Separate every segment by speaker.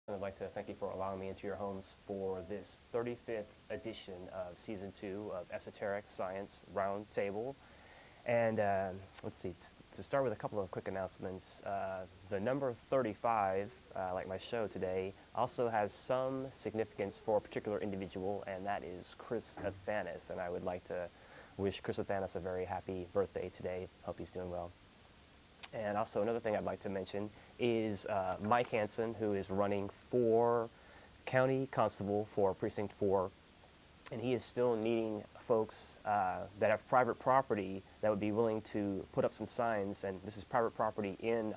Speaker 1: I'd like to thank you for allowing me into your homes for this 35th edition of Season 2 of Esoteric Science Roundtable. And let's see, to start with a couple of quick announcements, the number 35, like my show today, also has some significance for a particular individual, and that is Chris Athanas. And I would like to wish Chris Athanas a very happy birthday today. Hope he's doing well. And also another thing I'd like to mention is Mike Hansen, who is running for county constable for Precinct 4. And he is still needing folks that have private property that would be willing to put up some signs. And this is private property in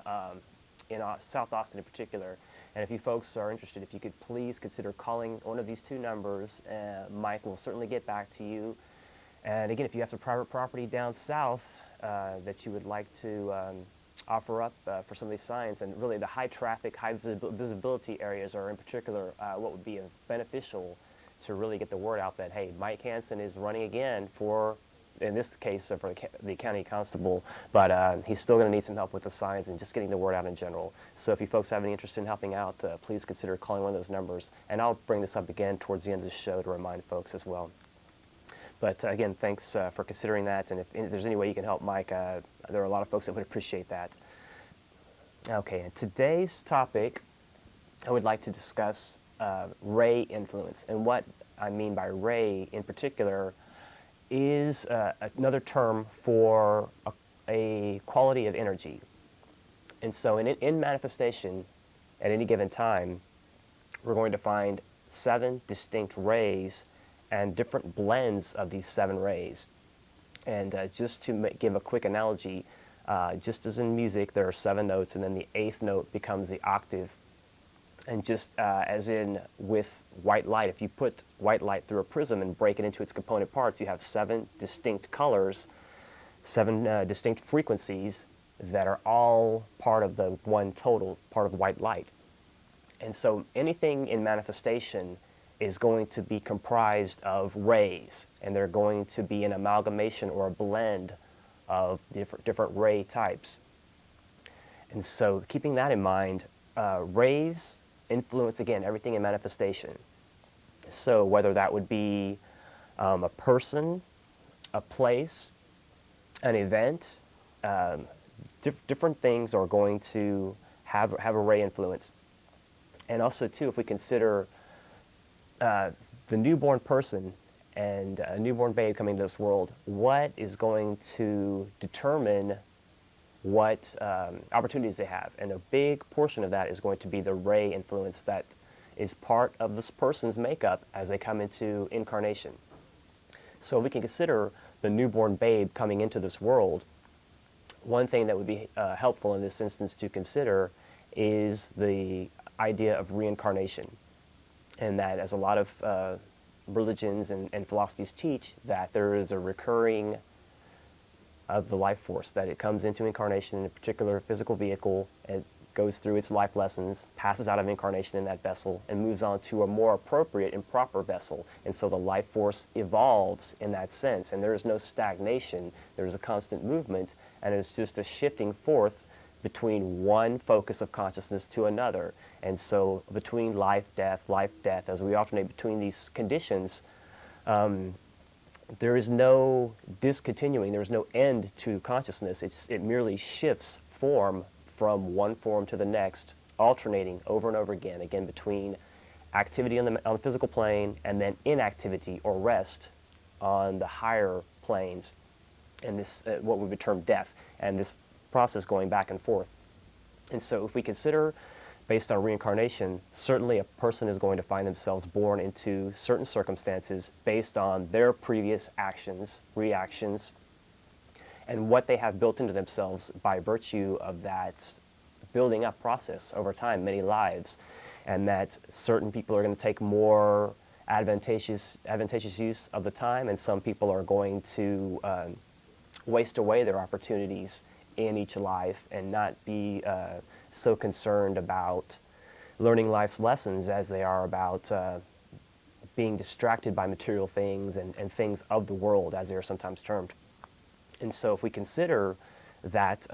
Speaker 1: South Austin in particular. And if you folks are interested, if you could please consider calling one of these two numbers, Mike will certainly get back to you. And again, if you have some private property down south that you would like to offer up for some of these signs, and really the high traffic, high visibility areas are in particular what would be beneficial to really get the word out that, hey, Mike Hansen is running again for, in this case, for the county constable, but he's still going to need some help with the signs and just getting the word out in general. So if you folks have any interest in helping out, please consider calling one of those numbers. And I'll bring this up again towards the end of the show to remind folks as well. But again, thanks for considering that, and if there's any way you can help Mike, there are a lot of folks that would appreciate that. Okay, and today's topic, I would like to discuss ray influence. And what I mean by ray in particular is another term for a quality of energy. And so in manifestation, at any given time, we're going to find 7 distinct rays and different blends of these 7 rays. And just to give a quick analogy, just as in music, there are 7 notes, and then the 8th note becomes the octave. And just as in with white light, if you put white light through a prism and break it into its component parts, you have 7 distinct colors, 7 distinct frequencies that are all part of the one total, part of white light. And so anything in manifestation is going to be comprised of rays, and they're going to be an amalgamation or a blend of different ray types. And so keeping that in mind, rays influence, again, everything in manifestation. So whether that would be a person, a place, an event, different things are going to have a ray influence. And also, too, if we consider the newborn person and a newborn babe coming to this world, what is going to determine what opportunities they have? And a big portion of that is going to be the ray influence that is part of this person's makeup as they come into incarnation. So we can consider the newborn babe coming into this world. One thing that would be helpful in this instance to consider is the idea of reincarnation. And that, as a lot of religions and philosophies teach, that there is a recurring of the life force, that it comes into incarnation in a particular physical vehicle, it goes through its life lessons, passes out of incarnation in that vessel, and moves on to a more appropriate and proper vessel. And so the life force evolves in that sense, and there is no stagnation, there is a constant movement, and it's just a shifting forth between one focus of consciousness to another. And so between life, death, as we alternate between these conditions, there is no discontinuing, there is no end to consciousness. It merely shifts form from one form to the next, alternating over and over again between activity on the physical plane and then inactivity or rest on the higher planes. And this, what we would term death, and this process going back and forth. And so if we consider, based on reincarnation, certainly a person is going to find themselves born into certain circumstances based on their previous actions, reactions, and what they have built into themselves by virtue of that building up process over time, many lives. And that certain people are going to take more advantageous use of the time, and some people are going to waste away their opportunities in each life and not be so concerned about learning life's lessons as they are about being distracted by material things and things of the world, as they are sometimes termed. And so if we consider that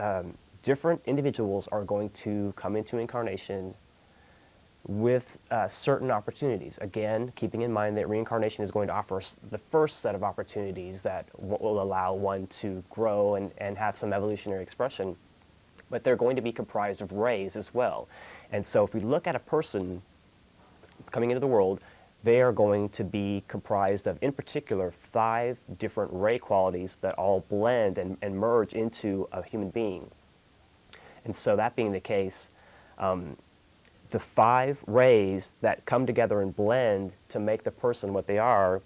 Speaker 1: different individuals are going to come into incarnation with certain opportunities. Again, keeping in mind that reincarnation is going to offer the first set of opportunities that will allow one to grow and have some evolutionary expression, but they're going to be comprised of rays as well. And so if we look at a person coming into the world, they are going to be comprised of, in particular, 5 different ray qualities that all blend and merge into a human being. And so that being the case, the 5 rays that come together and blend to make the person what they are,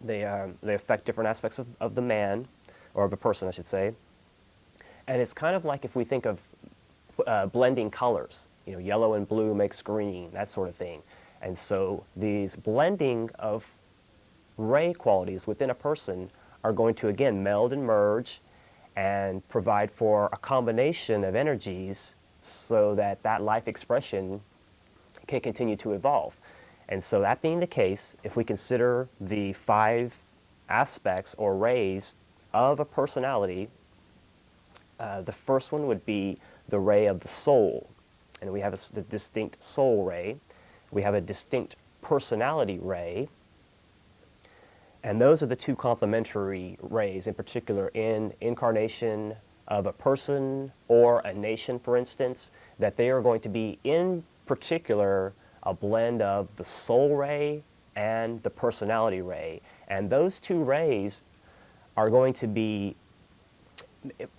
Speaker 1: they affect different aspects of the man, or of a person, I should say. And it's kind of like if we think of blending colors. You know, yellow and blue makes green, that sort of thing. And so these blending of ray qualities within a person are going to, again, meld and merge and provide for a combination of energies so that that life expression can continue to evolve. And so that being the case, if we consider the 5 aspects or rays of a personality, the first one would be the ray of the soul. And we have the distinct soul ray. We have a distinct personality ray. And those are the 2 complementary rays, in particular in incarnation of a person or a nation, for instance, that they are going to be, in particular, a blend of the soul ray and the personality ray. And those 2 rays are going to be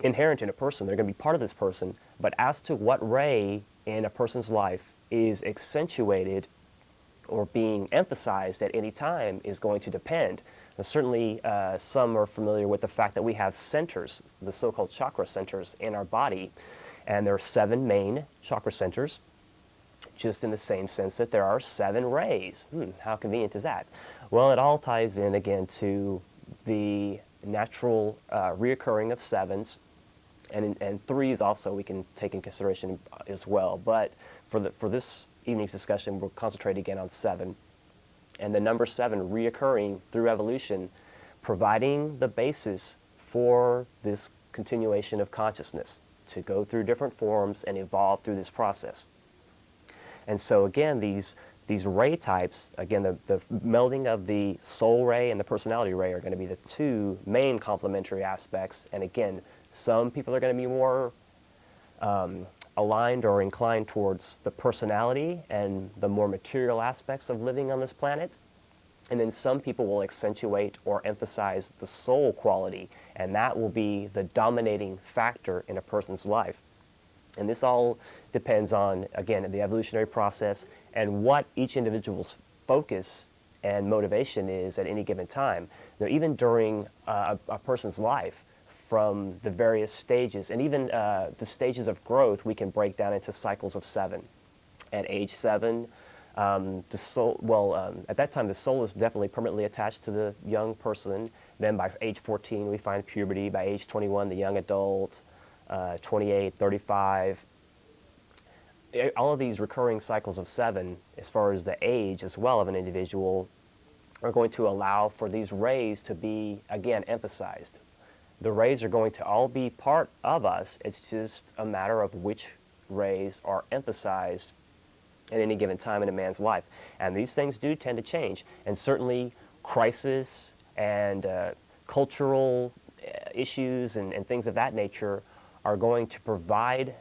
Speaker 1: inherent in a person. They're going to be part of this person. But as to what ray in a person's life is accentuated or being emphasized at any time is going to depend. Now, certainly, some are familiar with the fact that we have centers, the so-called chakra centers in our body, and there are 7 main chakra centers, just in the same sense that there are 7 rays. How convenient is that? Well, it all ties in again to the natural reoccurring of 7s, and 3s also we can take in consideration as well. But for this evening's discussion, we'll concentrate again on 7. And the number 7 reoccurring through evolution, providing the basis for this continuation of consciousness to go through different forms and evolve through this process. And so again, these ray types, again, the melding of the soul ray and the personality ray are going to be the 2 main complementary aspects. And again, some people are going to be more aligned or inclined towards the personality and the more material aspects of living on this planet. And then some people will accentuate or emphasize the soul quality, and that will be the dominating factor in a person's life. And this all depends on, again, the evolutionary process and what each individual's focus and motivation is at any given time. Now, even during a person's life, from the various stages, and even the stages of growth, we can break down into cycles of 7. At age 7, the soul, at that time, the soul is definitely permanently attached to the young person. Then by age 14, we find puberty. By age 21, the young adult. 28, 35. All of these recurring cycles of 7, as far as the age as well of an individual, are going to allow for these rays to be, again, emphasized. The rays are going to all be part of us. It's just a matter of which rays are emphasized at any given time in a man's life. And these things do tend to change. And certainly crisis and cultural issues and things of that nature are going to provide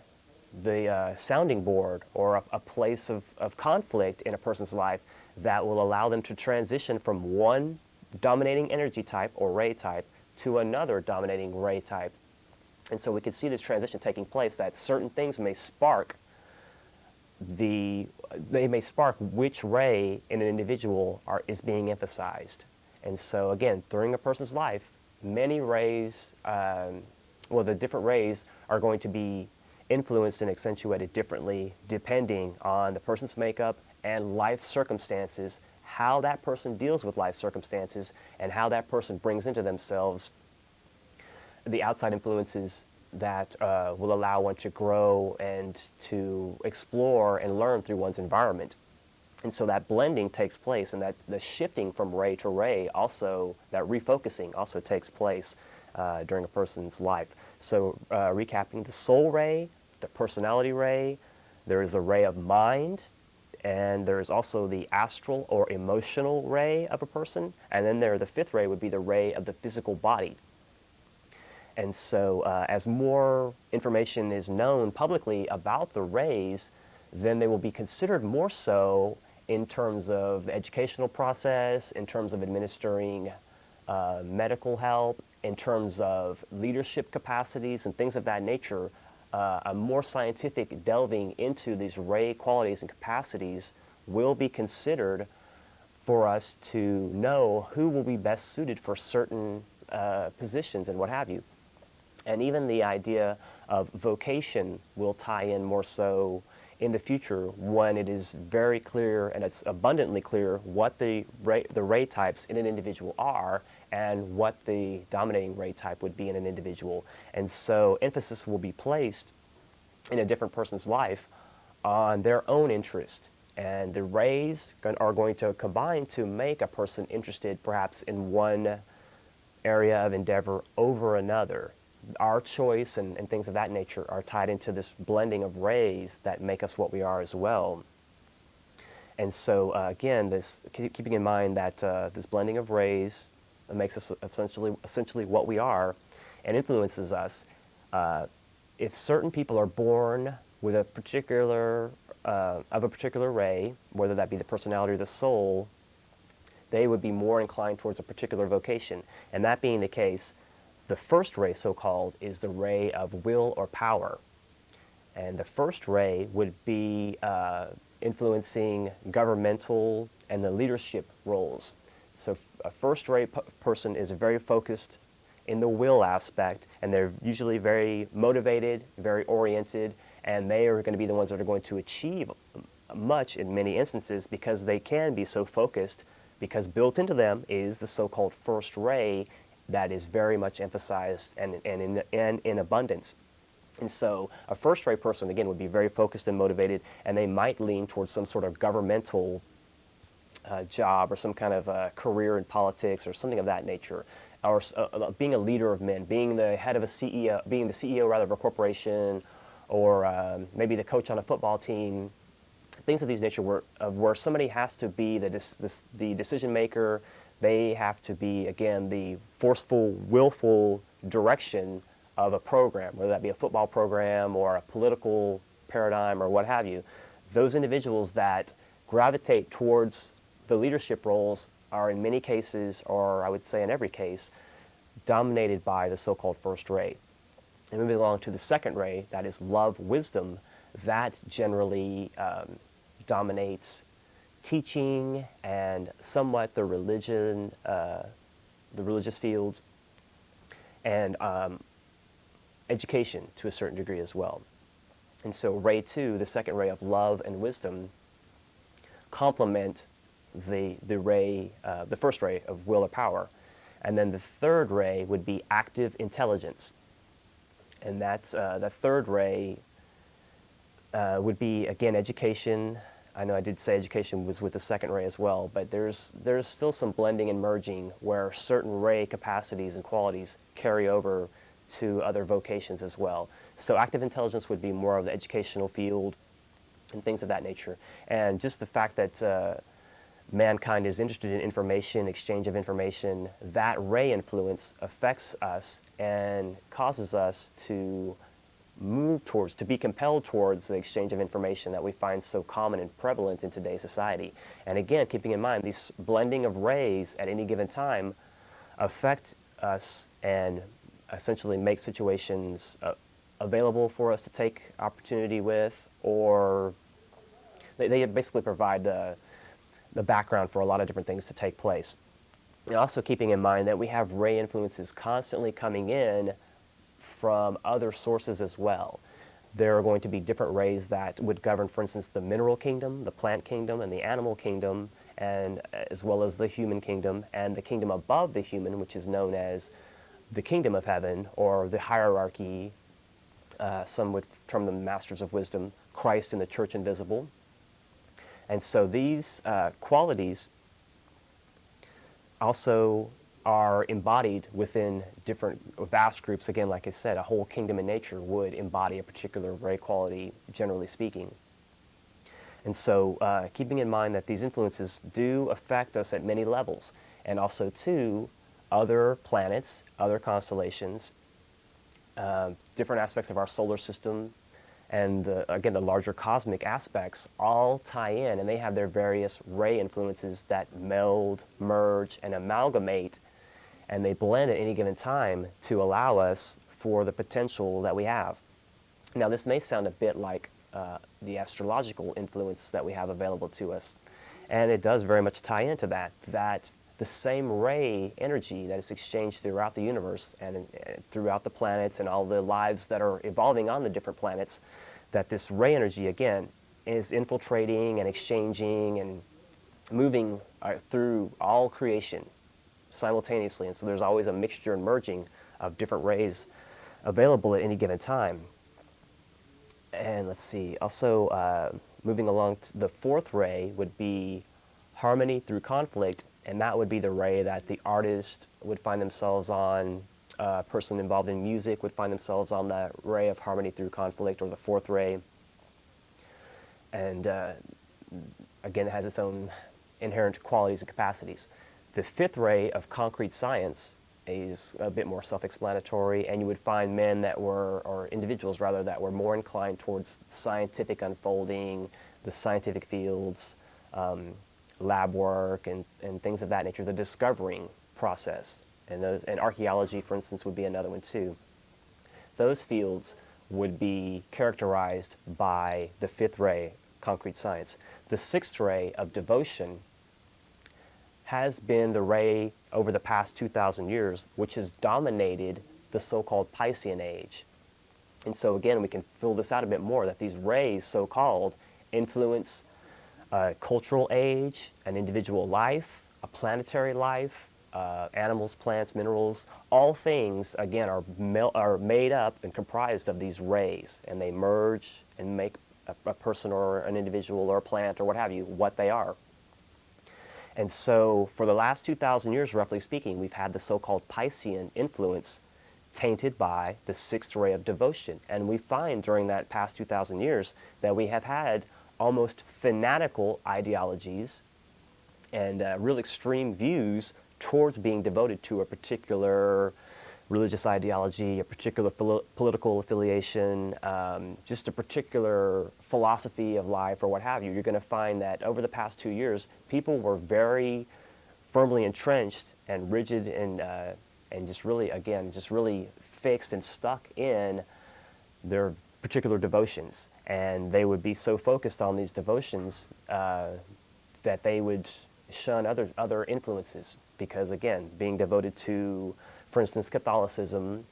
Speaker 1: the sounding board or a place of conflict in a person's life that will allow them to transition from one dominating energy type or ray type to another dominating ray type. And so we can see this transition taking place, that certain things may spark which ray in an individual is being emphasized. And so again, during a person's life, many rays, the different rays are going to be influenced and accentuated differently depending on the person's makeup and life circumstances, how that person deals with life circumstances, and how that person brings into themselves the outside influences that will allow one to grow and to explore and learn through one's environment. And so that blending takes place, and that the shifting from ray to ray also, that refocusing also takes place during a person's life. So recapping, the soul ray, the personality ray, there is a ray of mind, and there's also the astral or emotional ray of a person, and then the fifth ray would be the ray of the physical body. And so as more information is known publicly about the rays, then they will be considered more so in terms of the educational process, in terms of administering medical help, in terms of leadership capacities and things of that nature. A more scientific delving into these ray qualities and capacities will be considered for us to know who will be best suited for certain positions and what have you. And even the idea of vocation will tie in more so in the future when it is very clear and it's abundantly clear what the ray types in an individual are and what the dominating ray type would be in an individual. And so emphasis will be placed in a different person's life on their own interest. And the rays are going to combine to make a person interested perhaps in one area of endeavor over another. Our choice and things of that nature are tied into this blending of rays that make us what we are as well. And so again, keeping in mind that this blending of rays makes us essentially what we are and influences us. If certain people are born with a particular ray, whether that be the personality or the soul, they would be more inclined towards a particular vocation. And that being the case, the first ray, so-called, is the ray of will or power. And the first ray would be influencing governmental and the leadership roles. So a first ray person is very focused in the will aspect, and they're usually very motivated, very oriented, and they are going to be the ones that are going to achieve much in many instances because they can be so focused, because built into them is the so-called first ray that is very much emphasized and in abundance. And so a first ray person, again, would be very focused and motivated, and they might lean towards some sort of governmental job or some kind of career in politics or something of that nature, or being a leader of men, being the head of a CEO, being the CEO rather of a corporation, or maybe the coach on a football team, things of these nature where somebody has to be the decision maker. They have to be, again, the forceful, willful direction of a program, whether that be a football program or a political paradigm or what have you. Those individuals that gravitate towards the leadership roles are in many cases, or I would say in every case, dominated by the so-called first ray. And moving along to the second ray, that is love, wisdom, that generally dominates teaching and somewhat the religion, the religious fields, and education to a certain degree as well. And so ray 2, the second ray of love and wisdom, complement the first ray of will or power. And then the third ray would be active intelligence. And that's the third ray would be, again, education. I know I did say education was with the second ray as well, but there's still some blending and merging where certain ray capacities and qualities carry over to other vocations as well. So active intelligence would be more of the educational field and things of that nature. And just the fact that mankind is interested in information, exchange of information, that ray influence affects us and causes us to move towards, to be compelled towards the exchange of information that we find so common and prevalent in today's society. And again, keeping in mind, these blending of rays at any given time affect us and essentially make situations available for us to take opportunity with, or they basically provide the background for a lot of different things to take place. And also keeping in mind that we have ray influences constantly coming in from other sources as well. There are going to be different rays that would govern, for instance, the mineral kingdom, the plant kingdom, and the animal kingdom, and as well as the human kingdom, and the kingdom above the human, which is known as the kingdom of heaven, or the hierarchy. Some would term them masters of wisdom, Christ and the church invisible. And so these qualities also are embodied within different vast groups. Again, like I said, a whole kingdom in nature would embody a particular ray quality, generally speaking. And so keeping in mind that these influences do affect us at many levels, and also too, other planets, other constellations, different aspects of our solar system, and again, the larger cosmic aspects all tie in, and they have their various ray influences that meld, merge, and amalgamate, and they blend at any given time to allow us for the potential that we have. Now, this may sound a bit like the astrological influence that we have available to us, and it does very much tie into that the same ray energy that is exchanged throughout the universe and throughout the planets and all the lives that are evolving on the different planets, that this ray energy, again, is infiltrating and exchanging and moving through all creation simultaneously. And so there's always a mixture and merging of different rays available at any given time. And let's see, also moving along, the fourth ray would be harmony through conflict, and that would be the ray that the artist would find themselves on, a person involved in music would find themselves on that ray of harmony through conflict, or the fourth ray. And again, it has its own inherent qualities and capacities. The fifth ray of concrete science is a bit more self-explanatory, and you would find men that were, or individuals rather, that were more inclined towards scientific unfolding, the scientific fields, lab work, and things of that nature, the discovering process. And archaeology, for instance, would be another one too. Those fields would be characterized by the fifth ray, concrete science. The sixth ray of devotion has been the ray over the past 2,000 years, which has dominated the so-called Piscean age. And so again, we can fill this out a bit more, that these rays, so-called, influence a cultural age, an individual life, a planetary life, animals, plants, minerals. All things, again, are made up and comprised of these rays, and they merge and make a person or an individual or a plant or what have you, what they are. And so for the last 2,000 years, roughly speaking, we've had the so-called Piscean influence tainted by the sixth ray of devotion. And we find during that past 2,000 years that we have had almost fanatical ideologies and real extreme views towards being devoted to a particular religious ideology, a particular political affiliation, just a particular philosophy of life or what have you. You're going to find that over the past 2 years, people were very firmly entrenched and rigid and just really, again, just really fixed and stuck in their particular devotions. And they would be so focused on these devotions that they would shun other influences, because again, being devoted to, for instance, Catholicism,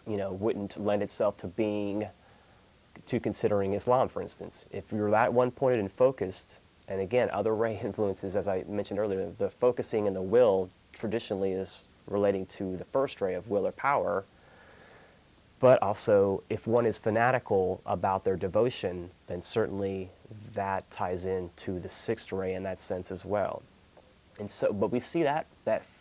Speaker 1: wouldn't lend itself to considering Islam, for instance. If you're that one-pointed and focused, and again, other ray influences, as I mentioned earlier, the focusing and the will traditionally is relating to the first ray of will or power. But also, if one is fanatical about their devotion, then certainly that ties into the sixth ray in that sense as well. And so, but we see that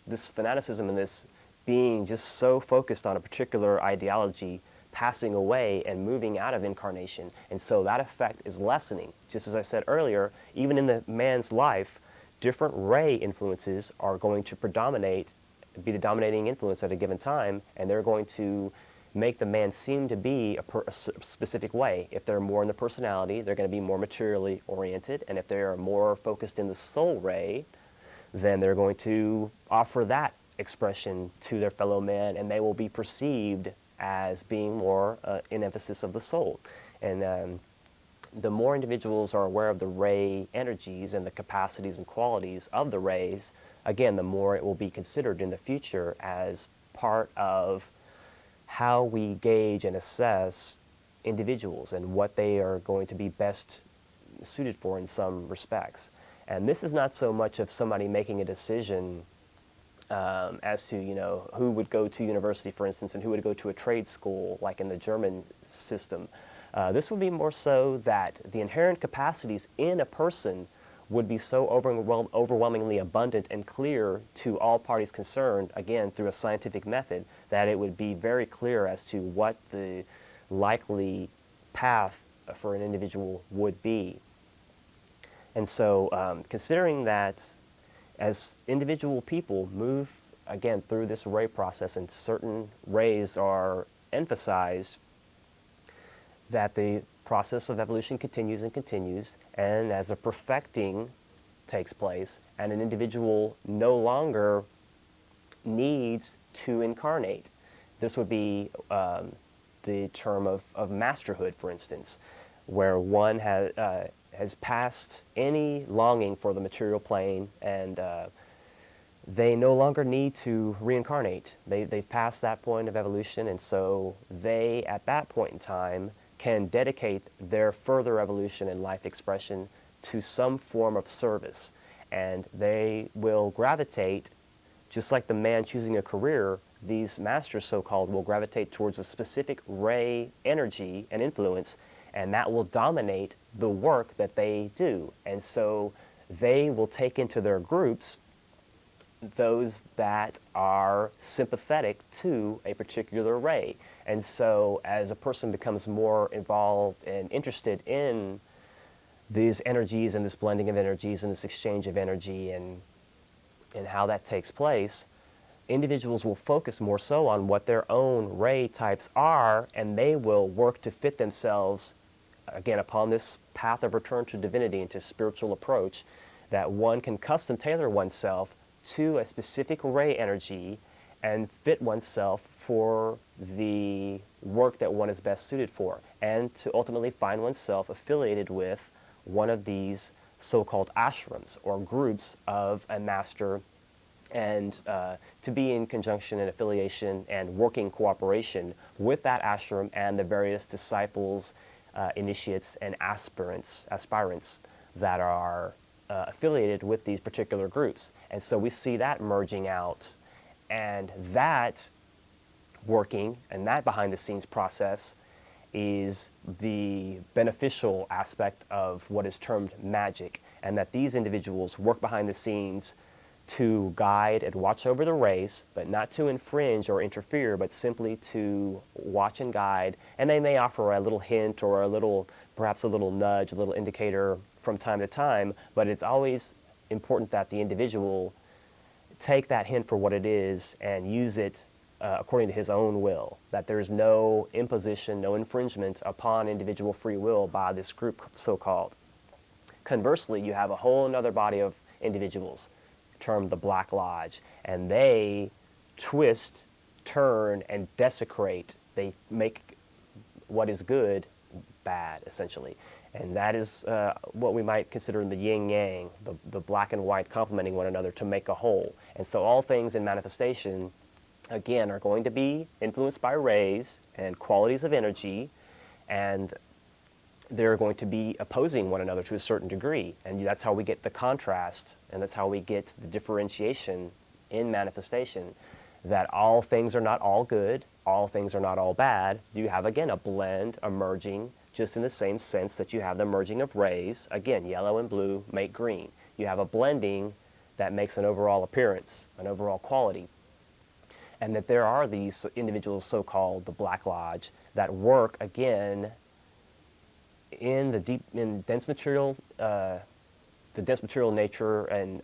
Speaker 1: this fanaticism and this being just so focused on a particular ideology passing away and moving out of incarnation. And so that effect is lessening. Just as I said earlier, even in the man's life, different ray influences are going to be the dominating influence at a given time, and they're going to make the man seem to be a specific way. If they're more in the personality, they're going to be more materially oriented, and if they are more focused in the soul ray, then they're going to offer that expression to their fellow man, and they will be perceived as being more in emphasis of the soul. And the more individuals are aware of the ray energies and the capacities and qualities of the rays, again, the more it will be considered in the future as part of how we gauge and assess individuals and what they are going to be best suited for in some respects. And this is not so much of somebody making a decision as to, who would go to university, for instance, and who would go to a trade school, like in the German system. This would be more so that the inherent capacities in a person would be so overwhelmingly abundant and clear to all parties concerned, again, through a scientific method, that it would be very clear as to what the likely path for an individual would be. And so considering that as individual people move, again, through this ray process and certain rays are emphasized, that the process of evolution continues and continues, and as a perfecting takes place, and an individual no longer needs to incarnate. This would be the term of masterhood, for instance, where one has passed any longing for the material plane, and they no longer need to reincarnate. They've passed that point of evolution, and so they, at that point in time, can dedicate their further evolution and life expression to some form of service. And they will gravitate, just like the man choosing a career, these masters, so-called, will gravitate towards a specific ray energy and influence, and that will dominate the work that they do. And so they will take into their groups those that are sympathetic to a particular ray. And so as a person becomes more involved and interested in these energies and this blending of energies and this exchange of energy and how that takes place, individuals will focus more so on what their own ray types are, and they will work to fit themselves, again, upon this path of return to divinity and to spiritual approach, that one can custom tailor oneself to a specific ray energy and fit oneself for the work that one is best suited for, and to ultimately find oneself affiliated with one of these so-called ashrams or groups of a master, and to be in conjunction and affiliation and working cooperation with that ashram and the various disciples, initiates, and aspirants that are affiliated with these particular groups. And so we see that merging out, and that working and that behind the scenes process is the beneficial aspect of what is termed magic, and that these individuals work behind the scenes to guide and watch over the race, but not to infringe or interfere, but simply to watch and guide. And they may offer a little hint or perhaps a little nudge, a little indicator from time to time, but it's always important that the individual take that hint for what it is and use it according to his own will, that there is no imposition, no infringement upon individual free will by this group, so-called. Conversely, you have a whole other body of individuals termed the Black Lodge, and they twist, turn, and desecrate. They make what is good bad, essentially. And that is what we might consider the yin-yang, the black and white complementing one another to make a whole. And so all things in manifestation, again, are going to be influenced by rays and qualities of energy, and they're going to be opposing one another to a certain degree. And that's how we get the contrast, and that's how we get the differentiation in manifestation, that all things are not all good, all things are not all bad. You have, again, a blend, a merging, just in the same sense that you have the merging of rays. Again, yellow and blue make green. You have a blending that makes an overall appearance, an overall quality. And that there are these individuals, so-called the Black Lodge, that work, again, in the dense material, the dense material nature and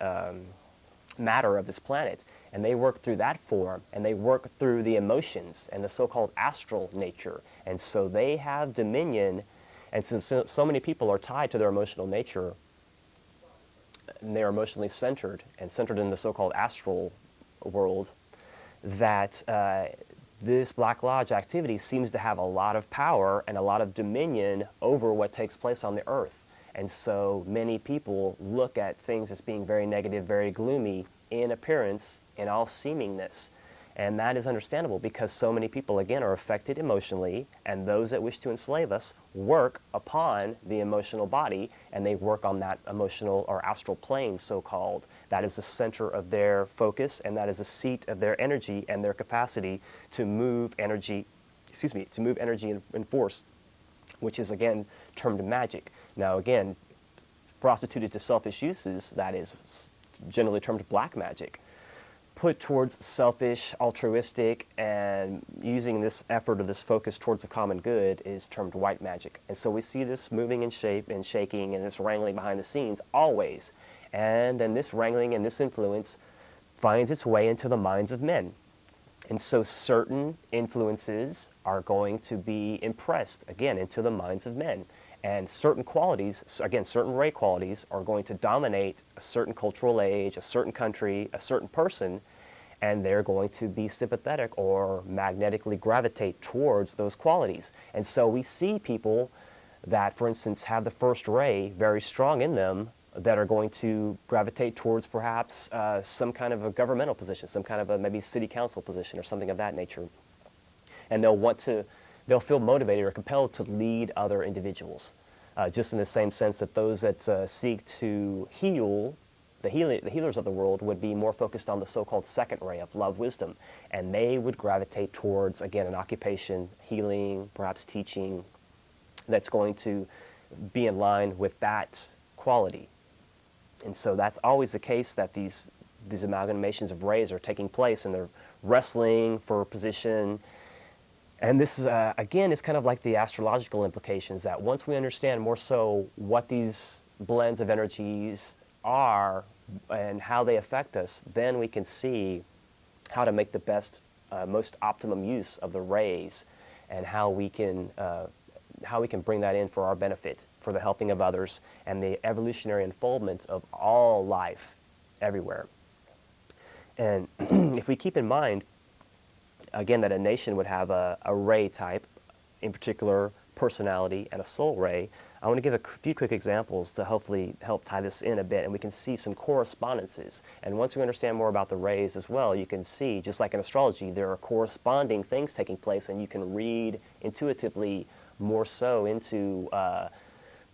Speaker 1: matter of this planet, and they work through that form, and they work through the emotions and the so-called astral nature, and so they have dominion. And since so many people are tied to their emotional nature, and they are emotionally centered and centered in the so-called astral world, that this Black Lodge activity seems to have a lot of power and a lot of dominion over what takes place on the earth. And so many people look at things as being very negative, very gloomy in appearance, in all seemingness. And that is understandable because so many people, again, are affected emotionally, and those that wish to enslave us work upon the emotional body, and they work on that emotional or astral plane, so-called. That is the center of their focus, and that is the seat of their energy and their capacity to move energy, and force, which is, again, termed magic. Now, again, prostituted to selfish uses, that is generally termed black magic. put towards selfish, altruistic, and using this effort or this focus towards the common good is termed white magic. And so we see this moving and shape and shaking and this wrangling behind the scenes always. And then this wrangling and this influence finds its way into the minds of men. And so certain influences are going to be impressed, again, into the minds of men. And certain qualities, again, certain ray qualities are going to dominate a certain cultural age, a certain country, a certain person, and they're going to be sympathetic or magnetically gravitate towards those qualities. And so we see people that, for instance, have the first ray very strong in them that are going to gravitate towards perhaps some kind of a governmental position, some kind of a maybe city council position or something of that nature. And they'll feel motivated or compelled to lead other individuals. Just in the same sense that those that seek to heal, the healers of the world would be more focused on the so-called second ray of love, wisdom, and they would gravitate towards, again, an occupation, healing, perhaps teaching, that's going to be in line with that quality. And so that's always the case, that these amalgamations of rays are taking place and they're wrestling for position. And this is, again, is kind of like the astrological implications, that once we understand more so what these blends of energies are and how they affect us, then we can see how to make the best, most optimum use of the rays, and how we can bring that in for our benefit, for the helping of others, and the evolutionary unfoldment of all life everywhere. And if we keep in mind, again, that a nation would have a ray type, in particular personality and a soul ray, I want to give a few quick examples to hopefully help tie this in a bit, and we can see some correspondences. And once we understand more about the rays as well, you can see, just like in astrology, there are corresponding things taking place, and you can read intuitively more so into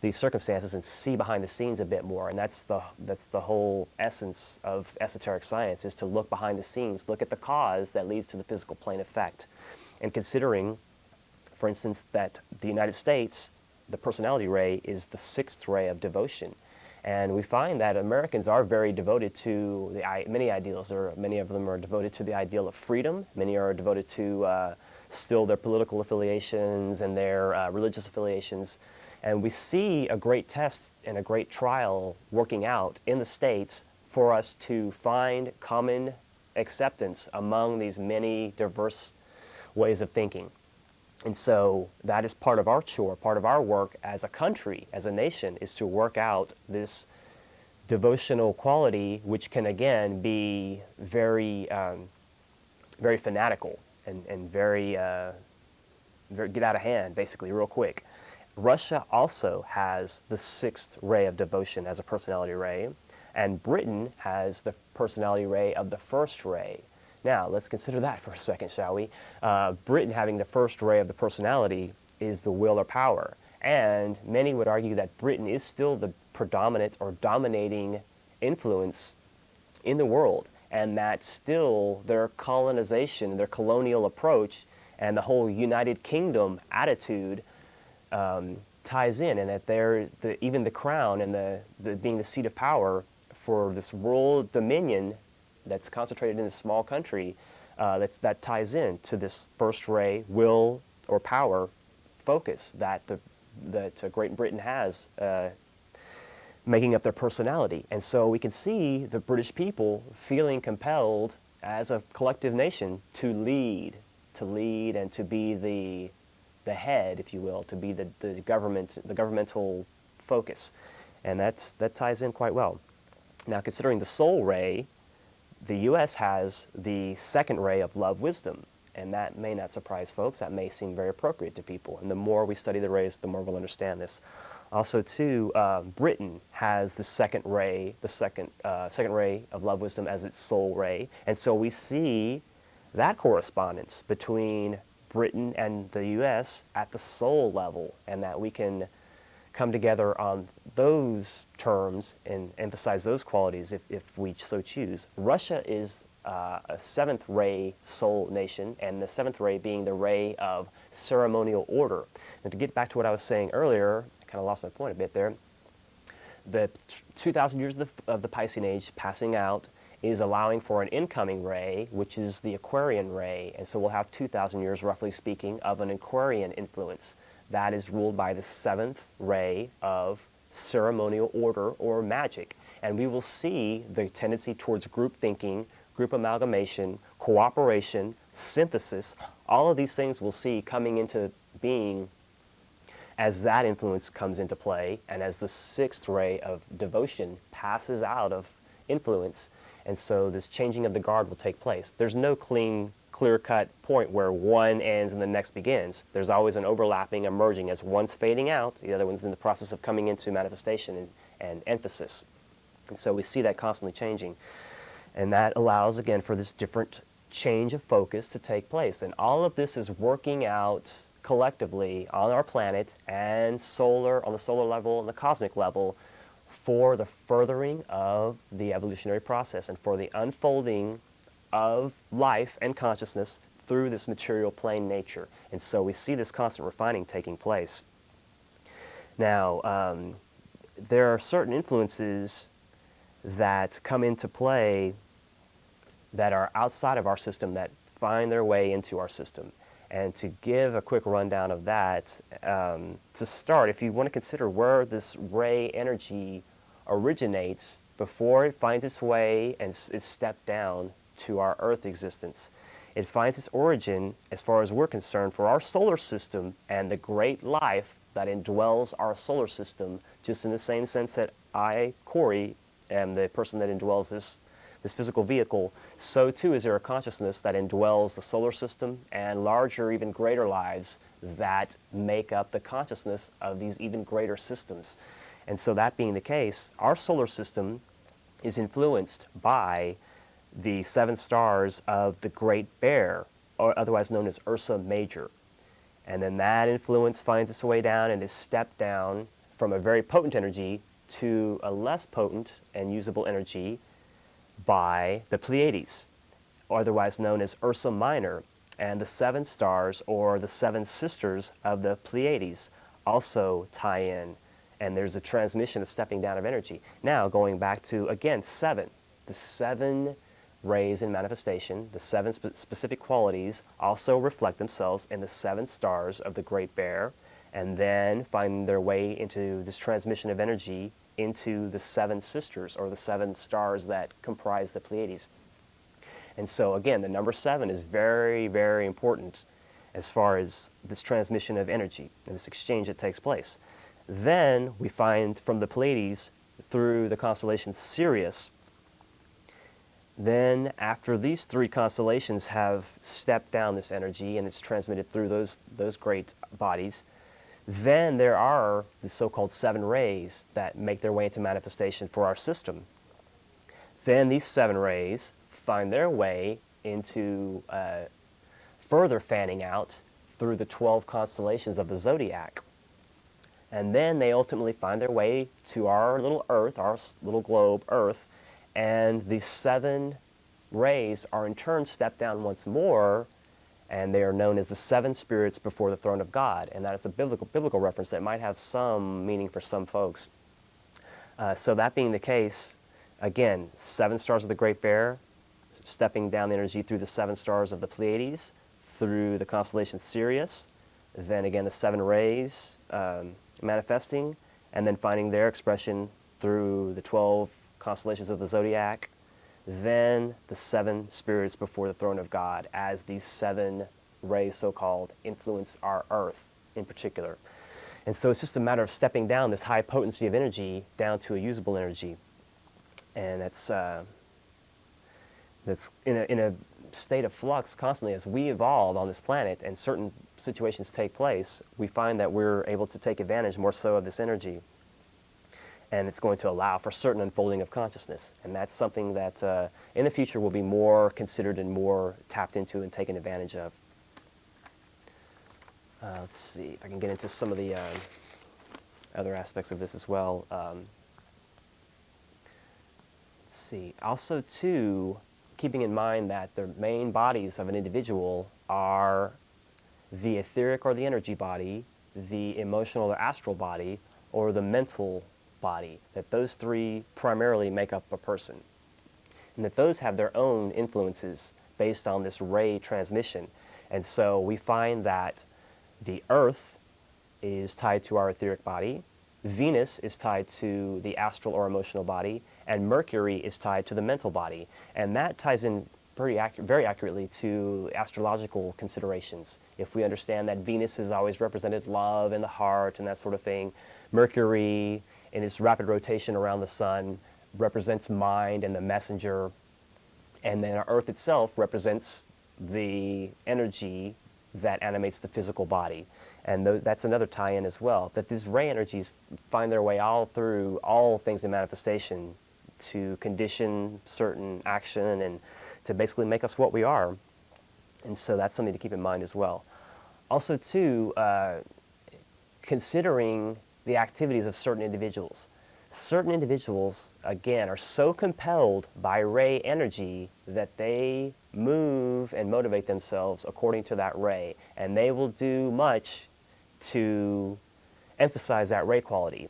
Speaker 1: these circumstances and see behind the scenes a bit more. And that's the whole essence of esoteric science, is to look behind the scenes, look at the cause that leads to the physical plane effect. And considering, for instance, that the United States, the personality ray is the sixth ray of devotion. And we find that Americans are very devoted to many ideals. Many of them are devoted to the ideal of freedom. Many are devoted to still their political affiliations and their religious affiliations. And we see a great test and a great trial working out in the States for us to find common acceptance among these many diverse ways of thinking. And so that is part of our chore, part of our work as a country, as a nation, is to work out this devotional quality, which can again be very, very fanatical and very get out of hand, basically, real quick. Russia also has the sixth ray of devotion as a personality ray, and Britain has the personality ray of the first ray. Now, let's consider that for a second, shall we? Britain having the first ray of the personality is the will or power, and many would argue that Britain is still the predominant or dominating influence in the world, and that still their colonization, their colonial approach, and the whole United Kingdom attitude ties in, and that even the crown and the being the seat of power for this world dominion that's concentrated in a small country, that ties in to this first ray will or power focus that Great Britain has, making up their personality. And so we can see the British people feeling compelled as a collective nation to lead and to be the head, if you will, to be the governmental focus. And that ties in quite well. Now, considering the soul ray, the U.S. has the second ray of love, wisdom, and that may not surprise folks. That may seem very appropriate to people. And the more we study the rays, the more we'll understand this. Also, too, Britain has the second ray of love, wisdom as its soul ray, and so we see that correspondence between Britain and the U.S. at the soul level, and that we can come together on those terms and emphasize those qualities if we so choose. Russia is a seventh ray soul nation, and the seventh ray being the ray of ceremonial order. And to get back to what I was saying earlier, I kind of lost my point a bit there. The 2,000 years of the Piscean Age passing out is allowing for an incoming ray, which is the Aquarian ray. And so we'll have 2,000 years, roughly speaking, of an Aquarian influence. That is ruled by the seventh ray of ceremonial order or magic. And we will see the tendency towards group thinking, group amalgamation, cooperation, synthesis. All of these things we'll see coming into being as that influence comes into play, and as the sixth ray of devotion passes out of influence. And so this changing of the guard will take place. There's no clear-cut point where one ends and the next begins. There's always an overlapping, emerging. As one's fading out, the other one's in the process of coming into manifestation and emphasis. And so we see that constantly changing. And that allows, again, for this different change of focus to take place. And all of this is working out collectively on our planet and on the solar level and the cosmic level, for the furthering of the evolutionary process and for the unfolding of life and consciousness through this material plane nature. And so we see this constant refining taking place. Now, there are certain influences that come into play that are outside of our system that find their way into our system. And to give a quick rundown of that, to start, if you want to consider where this ray energy originates before it finds its way and is stepped down to our Earth existence, it finds its origin, as far as we're concerned, for our solar system and the great life that indwells our solar system, just in the same sense that I, Corey, am the person that indwells this physical vehicle. So too is there a consciousness that indwells the solar system and larger, even greater lives that make up the consciousness of these even greater systems. And so that being the case, our solar system is influenced by the seven stars of the Great Bear, or otherwise known as Ursa Major. And then that influence finds its way down and is stepped down from a very potent energy to a less potent and usable energy by the Pleiades, otherwise known as Ursa Minor, and the seven stars, or the seven sisters of the Pleiades, also tie in, and there's a transmission, a stepping down of energy. Now, going back to, again, the seven rays in manifestation, the seven specific qualities also reflect themselves in the seven stars of the Great Bear, and then find their way into this transmission of energy into the seven sisters, or the seven stars that comprise the Pleiades. And so again, the number 7 is very, very important as far as this transmission of energy and this exchange that takes place. Then we find from the Pleiades through the constellation Sirius, then after these three constellations have stepped down this energy and it's transmitted through those great bodies, then there are the so-called 7 rays that make their way into manifestation for our system. Then these 7 rays find their way into further fanning out through the 12 constellations of the zodiac. And then they ultimately find their way to our little Earth, our little globe, Earth, and these 7 rays are in turn stepped down once more, and they are known as the 7 spirits before the throne of God. And that is a biblical reference that might have some meaning for some folks. So that being the case, again, 7 stars of the Great Bear, stepping down the energy through the 7 stars of the Pleiades, through the constellation Sirius, then again the 7 rays manifesting, and then finding their expression through the 12 constellations of the zodiac, then the 7 spirits before the throne of God, as these 7 rays, so-called, influence our Earth in particular. And so it's just a matter of stepping down this high potency of energy down to a usable energy. And that's in a state of flux constantly. As we evolve on this planet and certain situations take place, we find that we're able to take advantage more so of this energy. And it's going to allow for certain unfolding of consciousness. And that's something that in the future will be more considered and more tapped into and taken advantage of. Let's see if I can get into some of the other aspects of this as well. Let's see. Also, too, keeping in mind that the main bodies of an individual are the etheric or the energy body, the emotional or astral body, or the mental body, that those three primarily make up a person, and that those have their own influences based on this ray transmission. And so we find that the Earth is tied to our etheric body, Venus is tied to the astral or emotional body, and Mercury is tied to the mental body. And that ties in very accurately to astrological considerations. If we understand that Venus has always represented love and the heart and that sort of thing, Mercury, in its rapid rotation around the sun, represents mind and the messenger, and then our Earth itself represents the energy that animates the physical body. And that's another tie-in as well, that these ray energies find their way all through all things in manifestation to condition certain action and to basically make us what we are. And so that's something to keep in mind as well. Also, too, considering the activities of certain individuals. Certain individuals, again, are so compelled by ray energy that they move and motivate themselves according to that ray, and they will do much to emphasize that ray quality.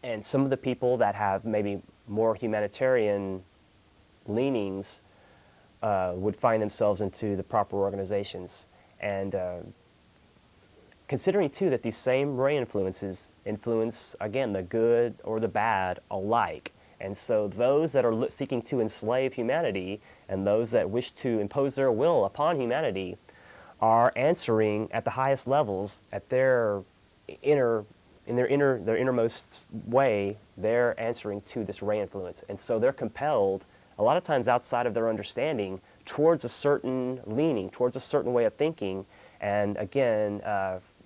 Speaker 1: And some of the people that have maybe more humanitarian leanings would find themselves into the proper organizations. And considering, too, that these same ray influences influence, again, the good or the bad alike. And so those that are seeking to enslave humanity and those that wish to impose their will upon humanity are answering at the highest levels, at their innermost way, they're answering to this ray influence. And so they're compelled, a lot of times outside of their understanding, towards a certain leaning, towards a certain way of thinking. And again,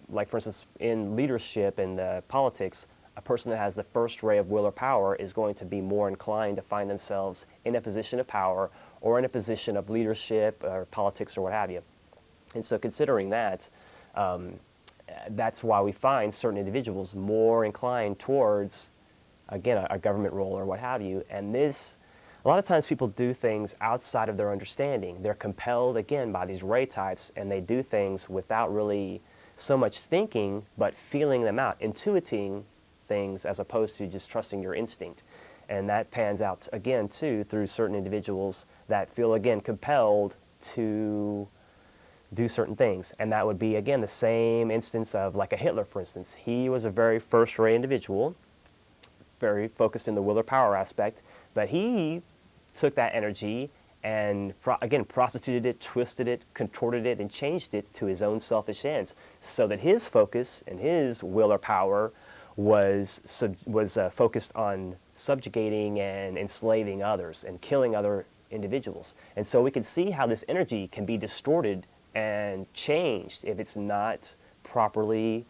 Speaker 1: like for instance, in leadership and politics, a person that has the first ray of will or power is going to be more inclined to find themselves in a position of power or in a position of leadership or politics or what have you. And so considering that, that's why we find certain individuals more inclined towards, again, a government role or what have you. And this, a lot of times people do things outside of their understanding. They're compelled, again, by these ray types, and they do things without really so much thinking, but feeling them out, intuiting things as opposed to just trusting your instinct. And that pans out, again, too, through certain individuals that feel, again, compelled to do certain things. And that would be, again, the same instance of like a Hitler, for instance. He was a very first-ray individual, very focused in the will or power aspect, but he took that energy and, again, prostituted it, twisted it, contorted it, and changed it to his own selfish ends, so that his focus and his will or power was focused on subjugating and enslaving others and killing other individuals. And so we can see how this energy can be distorted and changed if it's not properly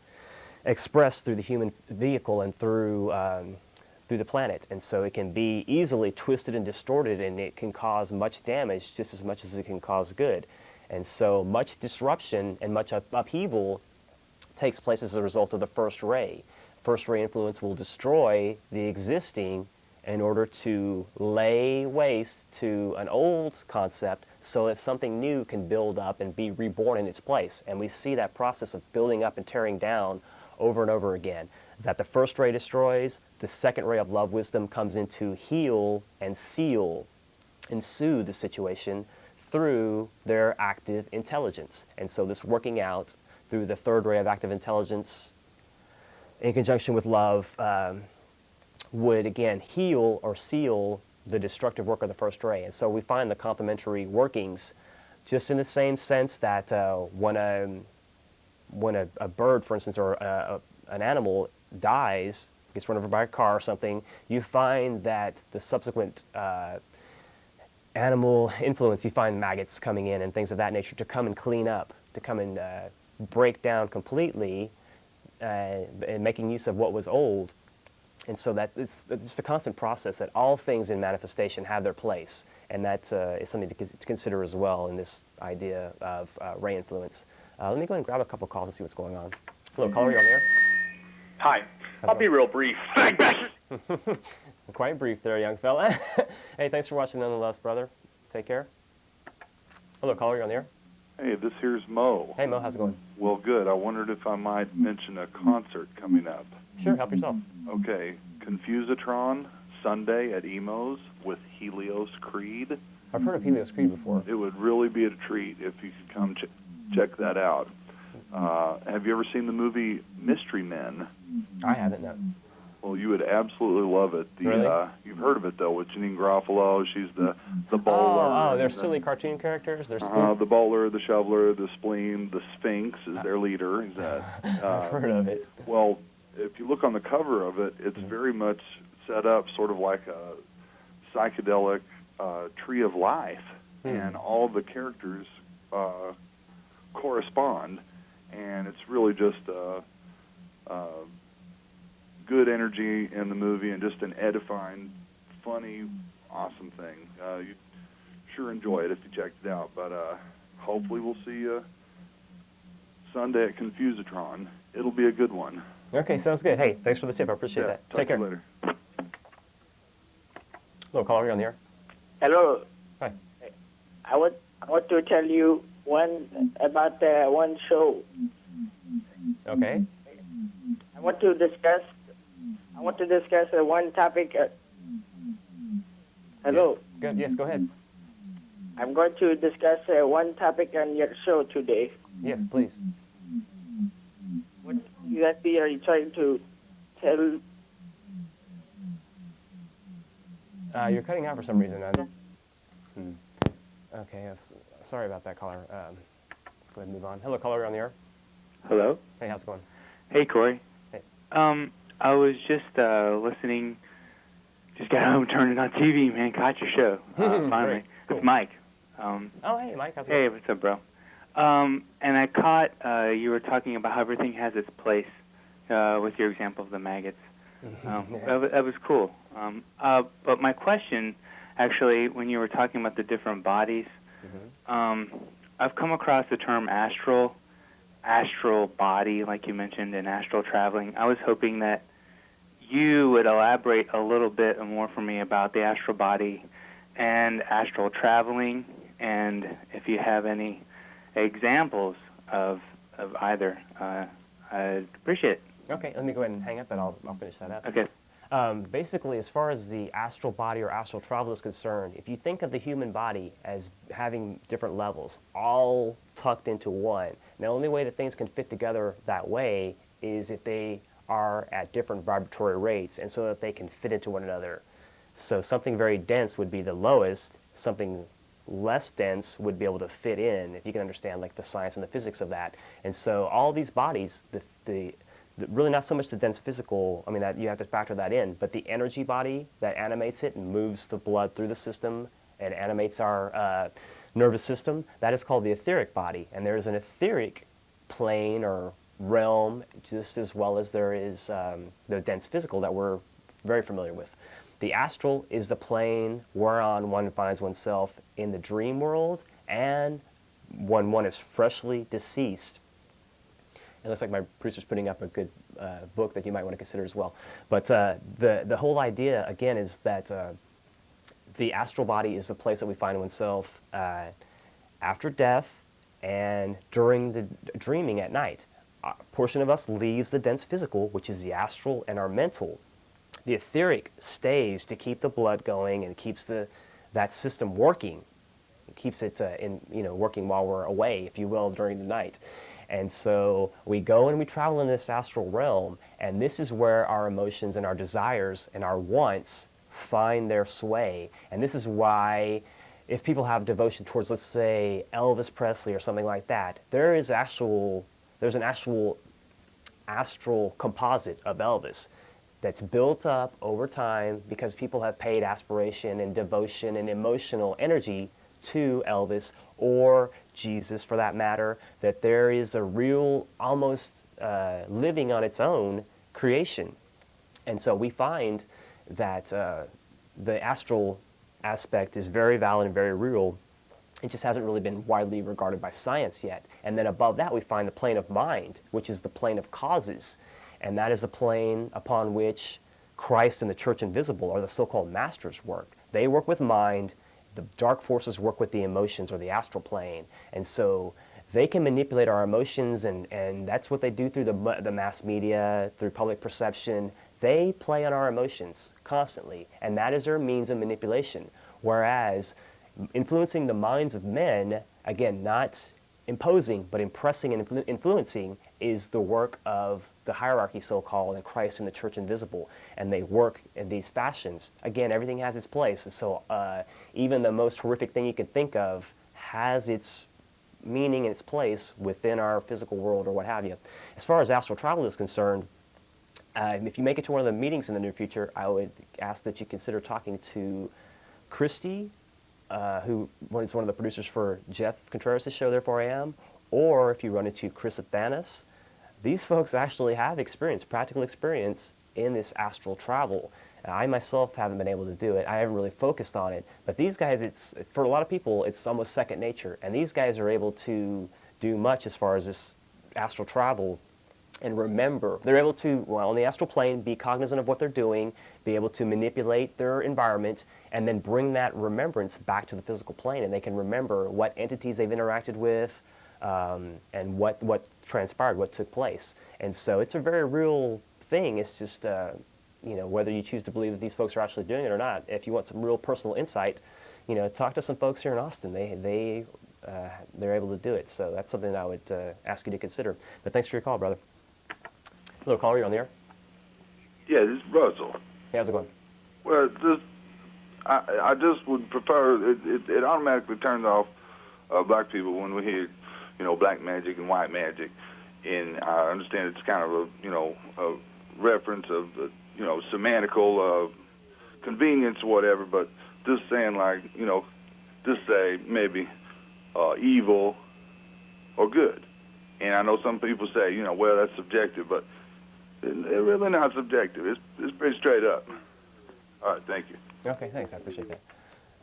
Speaker 1: expressed through the human vehicle and through the planet. And so it can be easily twisted and distorted, and it can cause much damage just as much as it can cause good. And so much disruption and much upheaval takes place as a result of the first ray. First ray influence will destroy the existing in order to lay waste to an old concept so that something new can build up and be reborn in its place. And we see that process of building up and tearing down over and over again. That the first ray destroys, the second ray of love wisdom comes in to heal and seal and soothe the situation through their active intelligence. And so this working out through the third ray of active intelligence in conjunction with love would, again, heal or seal the destructive work of the first ray. And so we find the complementary workings just in the same sense that when a bird, for instance, or an animal dies, gets run over by a car or something, you find that the subsequent animal influence, you find maggots coming in and things of that nature to come and clean up, to come and break down completely and making use of what was old. And so that it's just a constant process that all things in manifestation have their place. And that is something to consider as well in this idea of ray influence. Let me go ahead and grab a couple calls and see what's going on. Hello, caller, you're on the air.
Speaker 2: Hi. I'll be real brief.
Speaker 1: Quite brief there, young fella. Hey, thanks for watching nonetheless, brother. Take care. Hello, caller, you're on the air.
Speaker 3: Hey, this here's Mo.
Speaker 1: Hey, Mo, how's it going?
Speaker 3: Well, good. I wondered if I might mention a concert coming up.
Speaker 1: Sure, help yourself.
Speaker 3: Okay. Confusatron Sunday at Emo's with Helios Creed.
Speaker 1: I've heard of Helios Creed before.
Speaker 3: It would really be a treat if you could come check that out. Have you ever seen the movie Mystery Men?
Speaker 1: I haven't, no.
Speaker 3: Well, you would absolutely love it.
Speaker 1: Really?
Speaker 3: You've heard of it, though, with Janine Garofalo. She's the bowler.
Speaker 1: Oh, they're silly cartoon characters? They're
Speaker 3: the bowler, the shoveler, the spleen, the Sphinx is their leader.
Speaker 1: I've heard of it.
Speaker 3: Well, if you look on the cover of it, it's very much set up sort of like a psychedelic tree of life, and all the characters correspond, and it's really just good energy in the movie and just an edifying, funny, awesome thing. You'd sure enjoy it if you checked it out, but hopefully we'll see you Sunday at Confusatron. It'll be a good one.
Speaker 1: Okay, sounds good. Hey, thanks for the tip. I appreciate that.
Speaker 3: Talk
Speaker 1: Take
Speaker 3: to
Speaker 1: care.
Speaker 3: you later.
Speaker 1: Hello, caller, you're on the air.
Speaker 4: Hello.
Speaker 1: Hi.
Speaker 4: I want to tell you about one show.
Speaker 1: Okay.
Speaker 4: I want to discuss one topic. Hello.
Speaker 1: Good. Yes, go ahead.
Speaker 4: I'm going to discuss one topic on your show today.
Speaker 1: Yes, please.
Speaker 4: What exactly are you trying to tell?
Speaker 1: You're cutting out for some reason. Okay, sorry about that, caller. Let's go ahead and move on. Hello, caller, you're on the air.
Speaker 5: Hello.
Speaker 1: Hey, how's it going?
Speaker 5: Hey, Corey.
Speaker 1: Hey.
Speaker 5: I was just listening. Just got home, turned it on TV, man. Caught your show. Finally.
Speaker 1: Great. Cool.
Speaker 5: It's Mike.
Speaker 1: Oh, hey, Mike, how's it
Speaker 5: Hey,
Speaker 1: going?
Speaker 5: what's up, bro? And I caught you were talking about how everything has its place with your example of the maggots. That was cool. But my question, actually, when you were talking about the different bodies, I've come across the term astral body, like you mentioned, and astral traveling. I was hoping that you would elaborate a little bit more for me about the astral body and astral traveling, and if you have any examples of either, I'd appreciate it.
Speaker 1: Okay, let me go ahead and hang up, and I'll finish that up.
Speaker 5: Okay.
Speaker 1: Basically, as far as the astral body or astral travel is concerned, if you think of the human body as having different levels, all tucked into one, the only way that things can fit together that way is if they are at different vibratory rates, and so that they can fit into one another. So something very dense would be the lowest, something less dense would be able to fit in, if you can understand like the science and the physics of that. And so all these bodies, really not so much the dense physical, I mean, that you have to factor that in, but the energy body that animates it and moves the blood through the system and animates our nervous system, that is called the etheric body. And there's an etheric plane or realm just as well as there is the dense physical that we're very familiar with. The astral is the plane whereon one finds oneself in the dream world and when one is freshly deceased. It looks like my producer's putting up a good book that you might want to consider as well. But the whole idea, again, is that the astral body is the place that we find oneself after death and during the dreaming at night. A portion of us leaves the dense physical, which is the astral and our mental. The etheric stays to keep the blood going and keeps that system working. It keeps it working while we're away, if you will, during the night. And so we go and we travel in this astral realm, and this is where our emotions and our desires and our wants find their sway. And this is why if people have devotion towards, let's say, Elvis Presley or something like that, there's an actual astral composite of Elvis that's built up over time because people have paid aspiration and devotion and emotional energy to Elvis or Jesus for that matter, that there is a real, almost living on its own creation. And so we find that the astral aspect is very valid and very real. It just hasn't really been widely regarded by science yet. And then above that we find the plane of mind, which is the plane of causes. And that is the plane upon which Christ and the Church Invisible, or the so-called masters, work. They work with mind. The dark forces work with the emotions or the astral plane. And so they can manipulate our emotions, and that's what they do through the mass media, through public perception. they play on our emotions constantly, and that is their means of manipulation. Whereas influencing the minds of men, again, not imposing, but impressing and influencing, is the work of the hierarchy, so-called, and Christ and the church invisible. And they work in these fashions. Again, everything has its place. And so even the most horrific thing you can think of has its meaning and its place within our physical world or what have you. As far as astral travel is concerned, if you make it to one of the meetings in the near future, I would ask that you consider talking to Christy, who is one of the producers for Jeff Contreras' show, Therefore I Am, or if you run into Chris Athanas. These folks actually have experience, practical experience in this astral travel. I myself haven't been able to do it. I haven't really focused on it. But these guys, it's for a lot of people, it's almost second nature. And these guys are able to do much as far as this astral travel and remember. They're able to, well, on the astral plane, be cognizant of what they're doing, be able to manipulate their environment, and then bring that remembrance back to the physical plane. And they can remember what entities they've interacted with, and what transpired, what took place. And so it's a very real thing. It's just, whether you choose to believe that these folks are actually doing it or not. If you want some real personal insight, talk to some folks here in Austin. They're able to do it. So that's something that I would ask you to consider. But thanks for your call, brother. Hello, caller, you're on the air.
Speaker 3: Yeah, this is Russell.
Speaker 1: Hey, how's it going?
Speaker 3: Well, I just would prefer, it automatically turns off black people when we hear, black magic and white magic. And I understand it's kind of a reference of, semantical convenience or whatever, but just saying just say maybe evil or good. And I know some people say, well, that's subjective, but they're really not subjective. It's pretty straight up. All right, thank you.
Speaker 1: Okay, thanks. I appreciate that.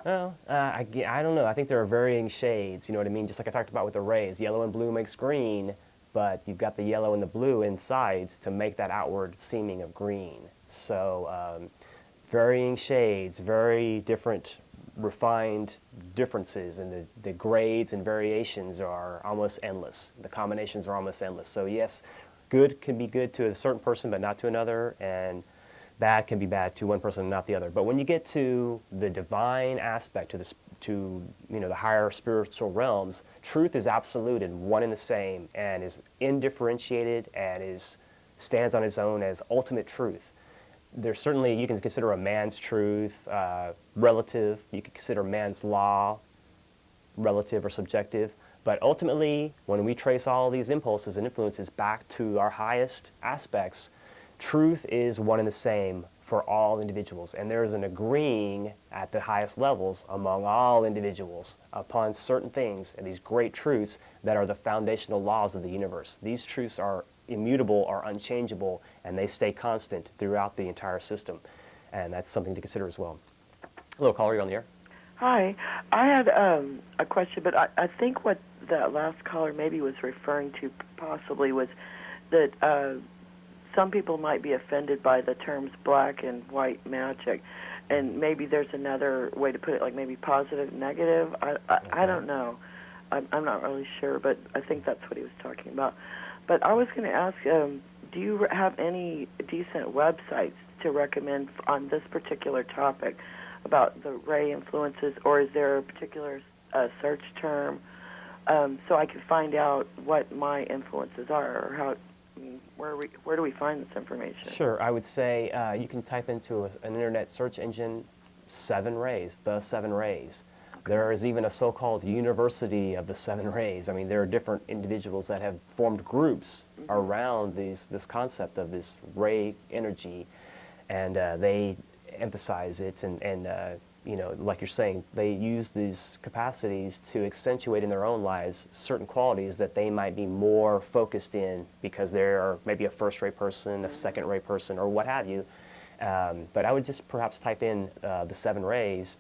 Speaker 1: Well, I don't know. I think there are varying shades, you know what I mean? Just like I talked about with the rays. Yellow and blue makes green, but you've got the yellow and the blue insides to make that outward seeming of green. So varying shades, very different refined differences, and the grades and variations are almost endless. The combinations are almost endless. So yes, good can be good to a certain person but not to another, and bad can be bad to one person and not the other. But when you get to the divine aspect, to the higher spiritual realms, truth is absolute and one and the same, and is indifferentiated, and stands on its own as ultimate truth. There's certainly, you can consider a man's truth relative. You can consider man's law relative or subjective. But ultimately, when we trace all these impulses and influences back to our highest aspects, truth is one and the same for all individuals. And there is an agreeing at the highest levels among all individuals upon certain things and these great truths that are the foundational laws of the universe. These truths are immutable, are unchangeable, and they stay constant throughout the entire system. And that's something to consider as well. Hello, caller, you're on the air.
Speaker 6: Hi. I had a question, but I think what that last caller maybe was referring to possibly was that some people might be offended by the terms black and white magic, and maybe there's another way to put it, like maybe positive, negative. I don't know. I'm not really sure, but I think that's what he was talking about. But I was going to ask, do you have any decent websites to recommend on this particular topic about the ray influences, or is there a particular search term so I can find out what my influences are, or how? Where do we find this information?
Speaker 1: Sure, I would say you can type into an internet search engine, 7 rays, the 7 rays. There is even a so-called university of the 7 rays. I mean, there are different individuals that have formed groups around this concept of this ray energy, and they emphasize it, and like you're saying, they use these capacities to accentuate in their own lives certain qualities that they might be more focused in because they're maybe a first-ray person, a second-ray person, or what have you. But I would just perhaps type in the 7 rays,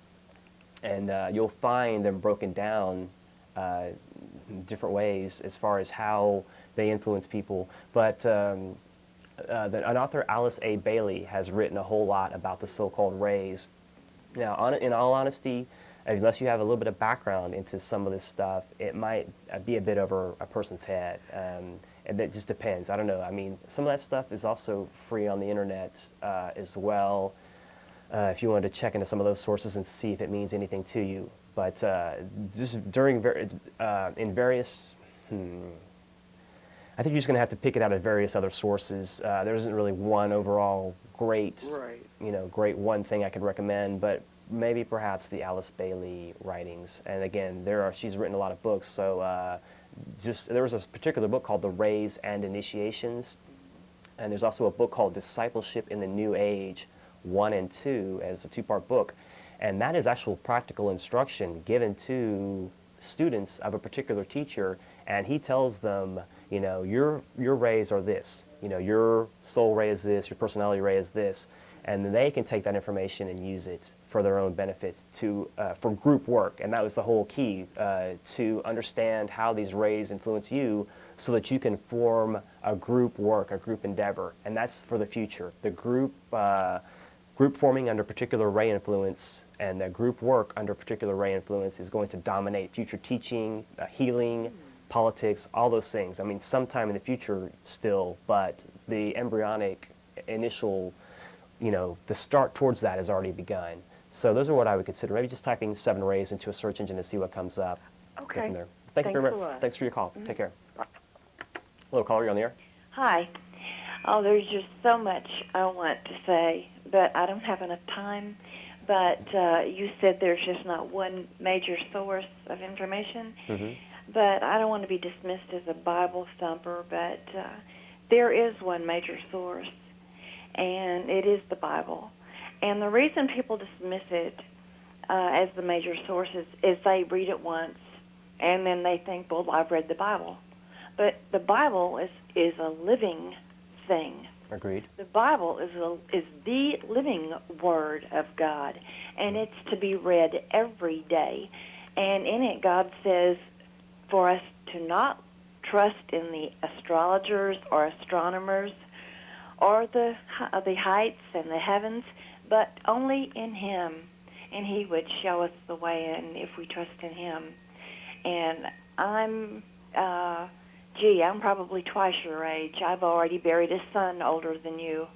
Speaker 1: and you'll find them broken down in different ways as far as how they influence people. But an author, Alice A. Bailey, has written a whole lot about the so-called rays. Now, in all honesty, unless you have a little bit of background into some of this stuff, it might be a bit over a person's head. and it just depends. I don't know. I mean, some of that stuff is also free on the internet as well. If you wanted to check into some of those sources and see if it means anything to you, but just in various. I think you're just going to have to pick it out of various other sources. There isn't really one overall great,
Speaker 6: Right.
Speaker 1: great one thing I could recommend, but maybe perhaps the Alice Bailey writings. And again, she's written a lot of books, so there was a particular book called The Rays and Initiations, and there's also a book called Discipleship in the New Age, 1 and 2, as a two-part book, and that is actual practical instruction given to students of a particular teacher, and he tells them, your rays are this, your soul ray is this, your personality ray is this, and then they can take that information and use it for their own benefit for group work. And that was the whole key, to understand how these rays influence you so that you can form a group work, a group endeavor. And that's for the future. The group forming under particular ray influence and the group work under particular ray influence is going to dominate future teaching, healing, politics, all those things. I mean, sometime in the future still, but the embryonic initial, the start towards that has already begun. So those are what I would consider. Maybe just typing 7 rays into a search engine to see what comes up.
Speaker 6: Okay.
Speaker 1: From there. Thank you very much. Thanks for your call. Take care. Hello, caller, you're on the air.
Speaker 7: Hi. Oh, there's just so much I want to say, but I don't have enough time. But you said there's just not one major source of information.
Speaker 1: Mm-hmm.
Speaker 7: But I don't want to be dismissed as a Bible thumper, but there is one major source, and it is the Bible. And the reason people dismiss it as the major source is they read it once, and then they think, well, I've read the Bible. But the Bible is a living thing.
Speaker 1: Agreed.
Speaker 7: The Bible is the living Word of God, and it's to be read every day. And in it, God says for us to not trust in the astrologers or astronomers or the heights and the heavens, but only in Him, and He would show us the way in if we trust in Him. And I'm probably twice your age. I've already buried a son older than you.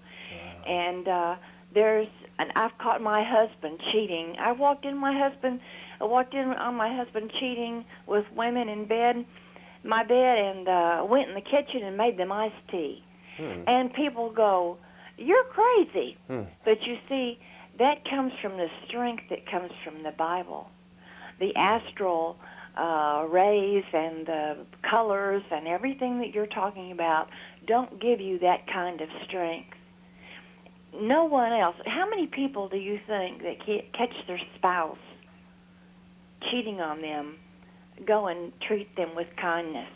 Speaker 7: Wow. And I've caught my husband cheating. I walked in on my husband cheating with women in my bed, and went in the kitchen and made them iced tea. And people go, "You're crazy." But you see, that comes from the strength that comes from the Bible. The astral rays and the colors and everything that you're talking about don't give you that kind of strength. No one else. How many people do you think that catch their spouse cheating on them, go and treat them with kindness?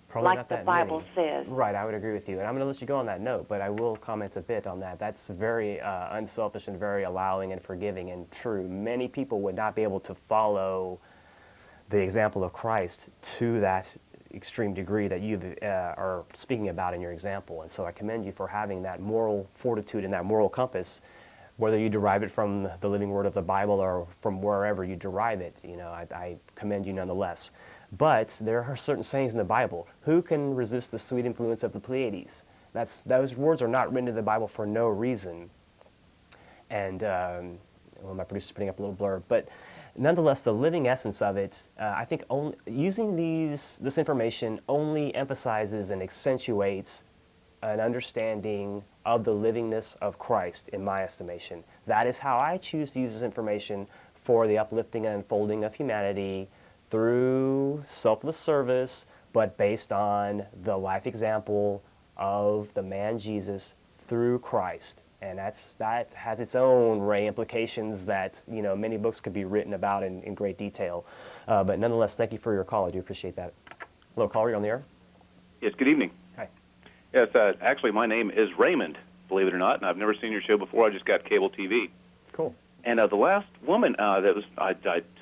Speaker 1: Probably
Speaker 7: like
Speaker 1: not
Speaker 7: the
Speaker 1: that
Speaker 7: Bible
Speaker 1: many.
Speaker 7: says.
Speaker 1: Right, I would agree with you. And I'm going to let you go on that note, but I will comment a bit on that. That's very unselfish and very allowing and forgiving and true. Many people would not be able to follow the example of Christ to that extreme degree that you are speaking about in your example. And so I commend you for having that moral fortitude and that moral compass, whether you derive it from the living word of the Bible or from wherever you derive it. I commend you nonetheless. But there are certain sayings in the Bible. Who can resist the sweet influence of the Pleiades? Those words are not written in the Bible for no reason. And my producer's putting up a little blurb. But nonetheless, the living essence of it, I think using this information only emphasizes and accentuates an understanding of the livingness of Christ, in my estimation. That is how I choose to use this information for the uplifting and unfolding of humanity through selfless service, but based on the life example of the man Jesus through Christ. And that has its own ray implications that many books could be written about in great detail. But nonetheless, thank you for your call. I do appreciate that. Hello, caller, you're on the air.
Speaker 8: Yes, good evening.
Speaker 1: Hi.
Speaker 8: Yes, actually, my name is Raymond, believe it or not, and I've never seen your show before. I just got cable TV.
Speaker 1: Cool. And
Speaker 8: the last woman I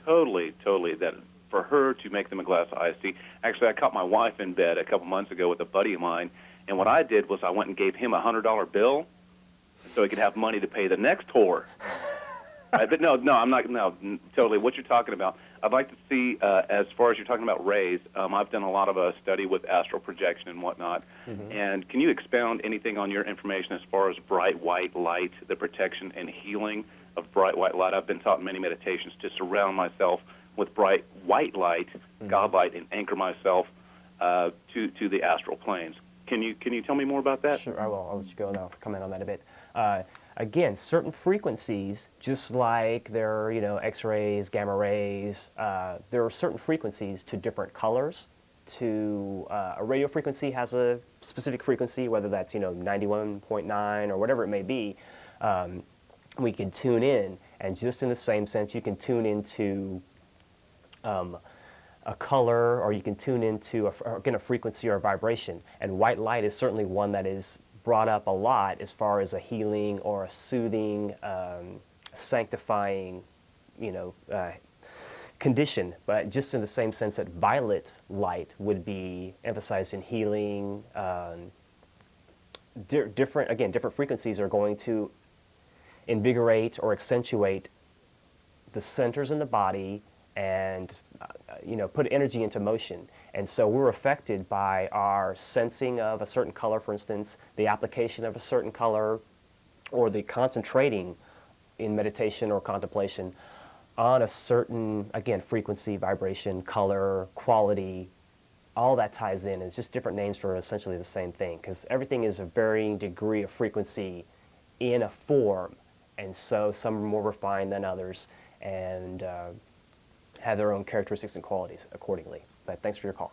Speaker 8: totally, that for her to make them a glass of iced tea. Actually, I caught my wife in bed a couple months ago with a buddy of mine, and what I did was I went and gave him a $100 bill so he could have money to pay the next whore. But no, I'm not. No, totally. What you're talking about, I'd like to see. As far as you're talking about rays, I've done a lot of study with astral projection and whatnot. And can you expound anything on your information as far as bright white light, the protection and healing of bright white light? I've been taught in many meditations to surround myself with bright white light, God light, and anchor myself to the astral planes. Can you tell me more about that?
Speaker 1: Sure, I will. I'll let you go and I'll comment on that a bit. Again, certain frequencies, just like there are, X-rays, gamma rays, there are certain frequencies to different colors. A radio frequency has a specific frequency, whether that's, 91.9 or whatever it may be. We can tune in, and just in the same sense, you can tune into a color, or you can tune into a frequency or a vibration. And white light is certainly one that is brought up a lot as far as a healing or a soothing, sanctifying, condition. But just in the same sense that violet light would be emphasized in healing, different frequencies are going to invigorate or accentuate the centers in the body and put energy into motion. And so we're affected by our sensing of a certain color, for instance, the application of a certain color, or the concentrating in meditation or contemplation on a certain, again, frequency, vibration, color, quality. All that ties in. It's just different names for essentially the same thing, because everything is a varying degree of frequency in a form. And so some are more refined than others, and have their own characteristics and qualities accordingly. But thanks for your call.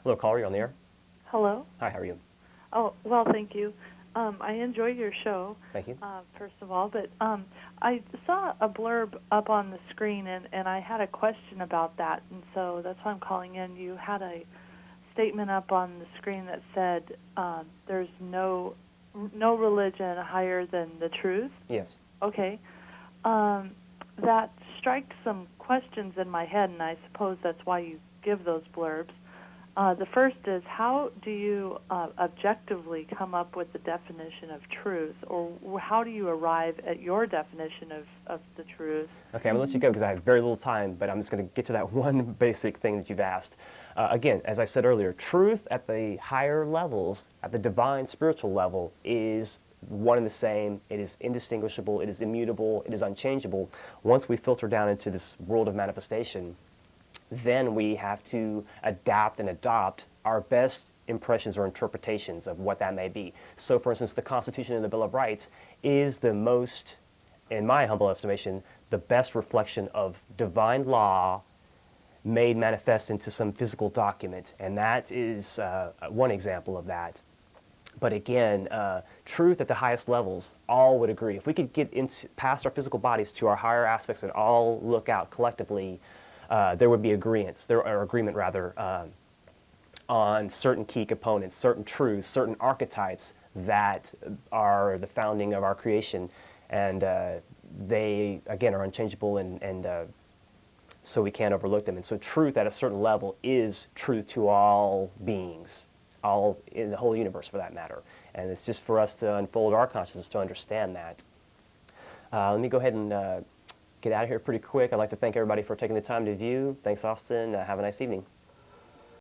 Speaker 1: Hello, caller, you're on the air.
Speaker 9: Hello.
Speaker 1: Hi, how are you?
Speaker 9: Oh, well, thank you. I enjoy your show.
Speaker 1: Thank you.
Speaker 9: First of all, but I saw a blurb up on the screen, and I had a question about that, and so that's why I'm calling in. You had a statement up on the screen that said there's no religion higher than the truth.
Speaker 1: Yes.
Speaker 9: Okay. That strikes some questions in my head, and I suppose that's why you give those blurbs. The first is, how do you objectively come up with the definition of truth, or how do you arrive at your definition of the truth?
Speaker 1: Okay, I'm going to let you go because I have very little time, but I'm just going to get to that one basic thing that you've asked. Again, as I said earlier, truth at the higher levels, at the divine spiritual level, is one and the same. It is indistinguishable, it is immutable, it is unchangeable. Once we filter down into this world of manifestation, then we have to adapt and adopt our best impressions or interpretations of what that may be. So, for instance, the Constitution and the Bill of Rights is the most, in my humble estimation, the best reflection of divine law made manifest into some physical document. And that is one example of that. But again, truth at the highest levels, all would agree. If we could get past our physical bodies to our higher aspects and all look out collectively, there would be agreement on certain key components, certain truths, certain archetypes that are the founding of our creation. And they, again, are unchangeable, and so we can't overlook them. And so truth at a certain level is truth to all beings, all in the whole universe for that matter. And it's just for us to unfold our consciousness to understand that. Let me go ahead and get out of here pretty quick. I'd like to thank everybody for taking the time to view. Thanks, Austin. Have a nice evening.